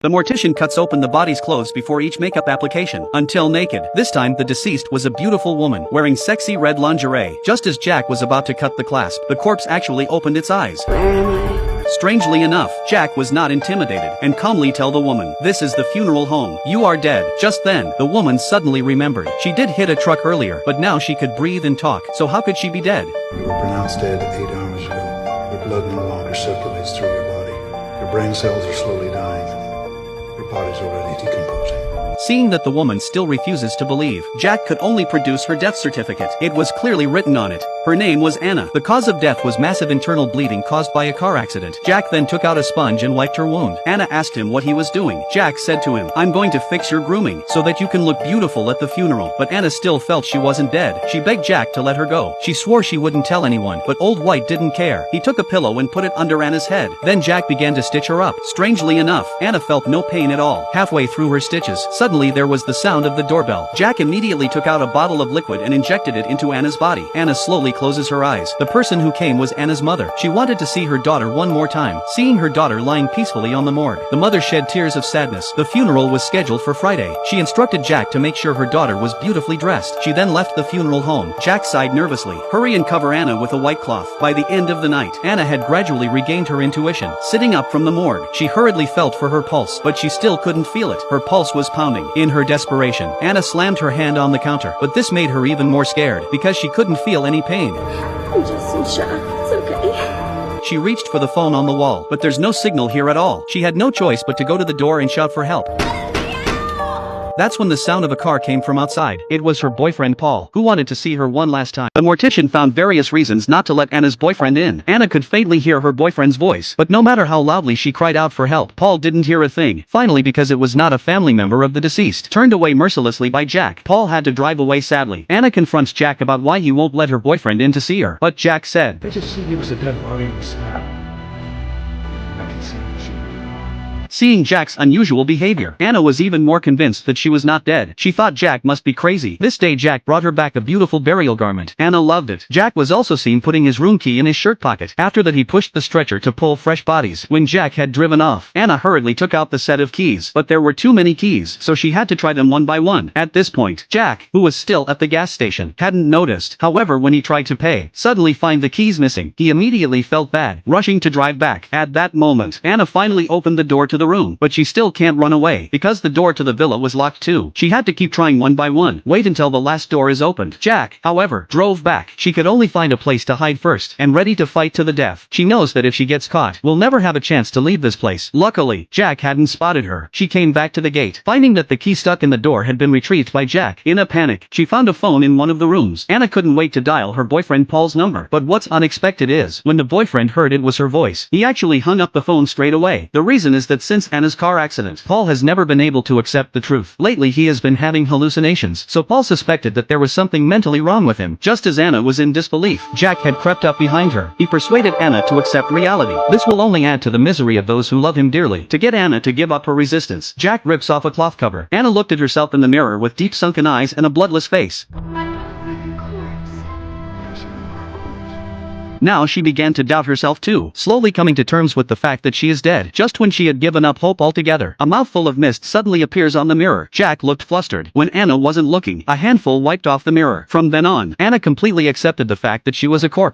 The mortician cuts open the body's clothes before each makeup application, until naked. This time the deceased was a beautiful woman, wearing sexy red lingerie. Just as Jack was about to cut the clasp, the corpse actually opened its eyes. Where am I? Strangely enough, Jack was not intimidated, and calmly tell the woman, "This is the funeral home. You are dead." Just then, the woman suddenly remembered. She did hit a truck earlier, but now she could breathe and talk, so how could she be dead? You were pronounced dead 8 hours ago. Your blood no longer circulates through your body. Your brain cells are slowly dying. Your body's already decomposing. Seeing that the woman still refuses to believe, Jack could only produce her death certificate. It was clearly written on it. Her name was Anna. The cause of death was massive internal bleeding caused by a car accident. Jack then took out a sponge and wiped her wound. Anna asked him what he was doing. Jack said to him, "I'm going to fix your grooming, so that you can look beautiful at the funeral." But Anna still felt she wasn't dead. She begged Jack to let her go. She swore she wouldn't tell anyone, but Old White didn't care. He took a pillow and put it under Anna's head. Then Jack began to stitch her up. Strangely enough, Anna felt no pain at all. Halfway through her stitches, suddenly there was the sound of the doorbell. Jack immediately took out a bottle of liquid and injected it into Anna's body. Anna slowly closes her eyes. The person who came was Anna's mother. She wanted to see her daughter one more time. Seeing her daughter lying peacefully on the morgue, the mother shed tears of sadness. The funeral was scheduled for Friday. She instructed Jack to make sure her daughter was beautifully dressed. She then left the funeral home. Jack sighed nervously. "Hurry and cover Anna with a white cloth." By the end of the night, Anna had gradually regained her intuition. Sitting up from the morgue, she hurriedly felt for her pulse, but she still couldn't feel it. Her pulse was pounding. In her desperation, Anna slammed her hand on the counter, but this made her even more scared, because she couldn't feel any pain. I'm just in shock. It's okay. She reached for the phone on the wall, but there's no signal here at all. She had no choice but to go to the door and shout for help. That's when the sound of a car came from outside. It was her boyfriend Paul, who wanted to see her one last time. The mortician found various reasons not to let Anna's boyfriend in. Anna could faintly hear her boyfriend's voice, but no matter how loudly she cried out for help, Paul didn't hear a thing. Finally, because it was not a family member of the deceased, turned away mercilessly by Jack, Paul had to drive away sadly. Anna confronts Jack about why he won't let her boyfriend in to see her, but Jack said, They just said he was a dead body in the snap. I can see the shooting. Seeing Jack's unusual behavior, Anna was even more convinced that she was not dead. She thought Jack must be crazy. This day Jack brought her back a beautiful burial garment. Anna loved it. Jack was also seen putting his room key in his shirt pocket. After that he pushed the stretcher to pull fresh bodies. When Jack had driven off, Anna hurriedly took out the set of keys, but there were too many keys, so she had to try them one by one. At this point, Jack, who was still at the gas station, hadn't noticed. However, when he tried to pay, suddenly find the keys missing, he immediately felt bad, rushing to drive back. At that moment, Anna finally opened the door to the room, but she still can't run away, because the door to the villa was locked too. She had to keep trying one by one, wait until the last door is opened. Jack, however, drove back. She could only find a place to hide first, and ready to fight to the death. She knows that if she gets caught, we'll never have a chance to leave this place. Luckily, Jack hadn't spotted her. She came back to the gate, finding that the key stuck in the door had been retrieved by Jack. In a panic, she found a phone in one of the rooms. Anna couldn't wait to dial her boyfriend Paul's number, but what's unexpected is, when the boyfriend heard it was her voice, he actually hung up the phone straight away. The reason is that since Anna's car accident, Paul has never been able to accept the truth. Lately he has been having hallucinations, so Paul suspected that there was something mentally wrong with him. Just as Anna was in disbelief, Jack had crept up behind her. He persuaded Anna to accept reality. This will only add to the misery of those who love him dearly. To get Anna to give up her resistance, Jack rips off a cloth cover. Anna looked at herself in the mirror with deep sunken eyes and a bloodless face. Now she began to doubt herself too, slowly coming to terms with the fact that she is dead. Just when she had given up hope altogether, a mouthful of mist suddenly appears on the mirror. Jack looked flustered. When Anna wasn't looking, a handful wiped off the mirror. From then on, Anna completely accepted the fact that she was a corpse.